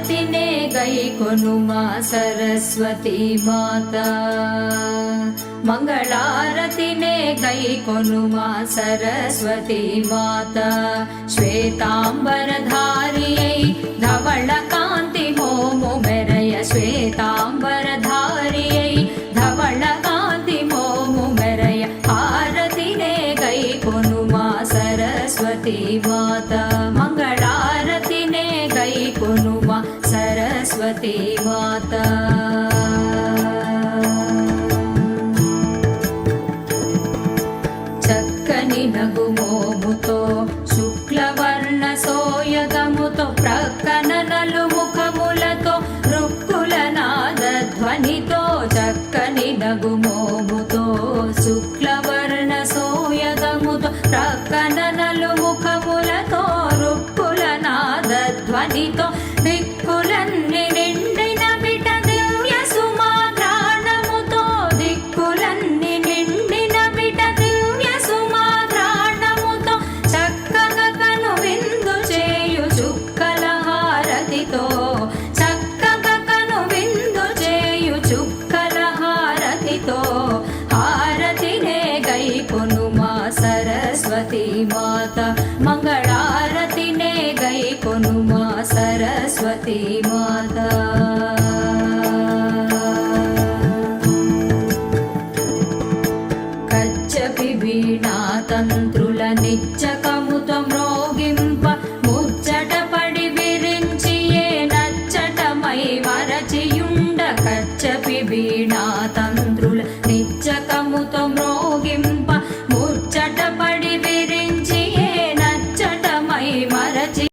మంగళారతినే గైకొనుమా సరస్వతి మాత మంగళారతినే గైకొనుమా సరస్వతి మాత శ్వేతాంబరధారియై ధవళ కాంతి మోము మెరయ శ్వేతాంబరధారియై ధవళ కాంతి మోము మెరయ హారతినే గైకొనుమా సరస్వతి మాత మంగళారతినే గైకొనుమా సరస్వతి మాత చక్కని నగుమోముతో శుక్లవర్ణ సోయగముతో ప్రక్కన నలుముఖములతో రుక్కుల నాదధ్వనితో చక్కని నగుమోముతో శుక్లవర్ణ సోయగముతో ప్రక్కన నలుముఖములతో రుక్కుల నాదధ్వనితో దిక్కులన్నీ నిండిన బిట దివ్య సుమాగ్రాణముతో దిక్కులన్నీ నిండిన బిట దివ్య సుమాగ్రాణముతో చక్కగా కను విందు చేయు చుక్కల హారతితో చక్కగా కను విందు చేయు చుక్కల హారతితో హారతినే గైకొనుమా సరస్వతి మాత మంగళారతినే గైకొనుమా సరస్వతి మాత